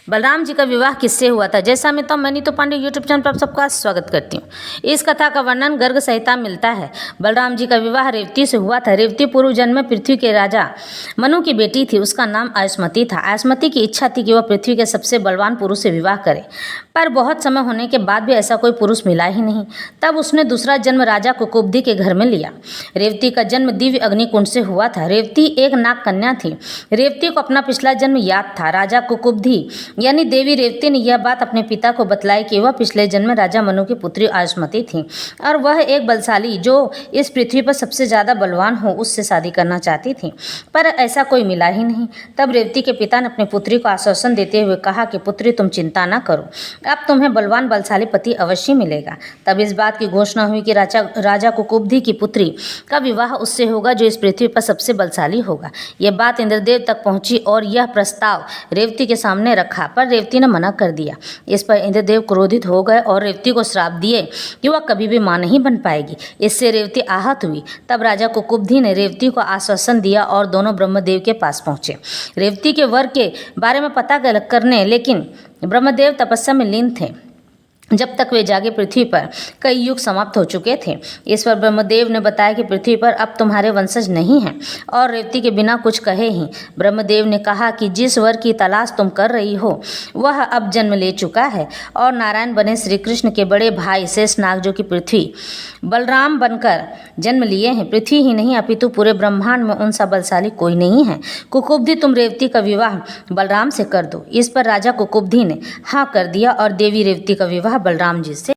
बलराम जी का विवाह किससे हुआ था? जैसा मित्रों, मैं नीतू पांडे यूट्यूब चैनल पर आप सबका स्वागत करती हूँ। इस कथा का वर्णन गर्ग संहिता में मिलता है। बलराम जी का विवाह रेवती से हुआ था। रेवती पूर्व जन्म में पृथ्वी के राजा मनु की बेटी थी। उसका नाम आयुष्मती था। आयुष्मती की इच्छा थी कि वह पृथ्वी के सबसे बलवान पुरुष से विवाह करे, पर बहुत समय होने के बाद भी ऐसा कोई पुरुष मिला ही नहीं। तब उसने दूसरा जन्म राजा कुकुब्धि के घर में लिया। रेवती का जन्म दिव्य अग्निकुंड से हुआ था। रेवती एक नाग कन्या थी। रेवती को अपना पिछला जन्म याद था। राजा कुकुब्धि यानी देवी रेवती ने यह बात अपने पिता को बतलाई कि वह पिछले जन्म में राजा मनु की पुत्री आयुष्मती थी और वह एक बलशाली जो इस पृथ्वी पर सबसे ज़्यादा बलवान हो उससे शादी करना चाहती थी, पर ऐसा कोई मिला ही नहीं। तब रेवती के पिता ने अपनी पुत्री को आश्वासन देते हुए कहा कि पुत्री, तुम चिंता न करो, अब तुम्हें बलवान बलशाली पति अवश्य मिलेगा। तब इस बात की घोषणा हुई कि राजा कुकुब्धि की पुत्री का विवाह उससे होगा जो इस पृथ्वी पर सबसे बलशाली होगा। यह बात इंद्रदेव तक पहुंची और यह प्रस्ताव रेवती के सामने रखा, पर रेवती ने मना कर दिया। इस पर इंद्रदेव क्रोधित हो गए और रेवती को श्राप दिए कि वह कभी भी मां नहीं बन पाएगी। इससे रेवती आहत हुई। तब राजा कुकुब्धि ने रेवती को आश्वासन दिया और दोनों ब्रह्मदेव के पास पहुंचे रेवती के वर के बारे में पता करने, लेकिन ब्रह्मदेव तपस्या में लीन थे। जब तक वे जागे पृथ्वी पर कई युग समाप्त हो चुके थे। इस पर ब्रह्मदेव ने बताया कि पृथ्वी पर अब तुम्हारे वंशज नहीं हैं, और रेवती के बिना कुछ कहे ही ब्रह्मदेव ने कहा कि जिस वर की तलाश तुम कर रही हो वह अब जन्म ले चुका है और नारायण बने श्री कृष्ण के बड़े भाई शेषनाग, जो कि पृथ्वी बलराम बनकर जन्म लिए हैं। पृथ्वी ही नहीं अपितु पूरे ब्रह्मांड में उन सा बलशाली कोई नहीं है। कुकुब्धि, तुम रेवती का विवाह बलराम से कर दो। इस पर राजा कुकुब्धि ने हाँ कर दिया और देवी रेवती का विवाह बलराम जी से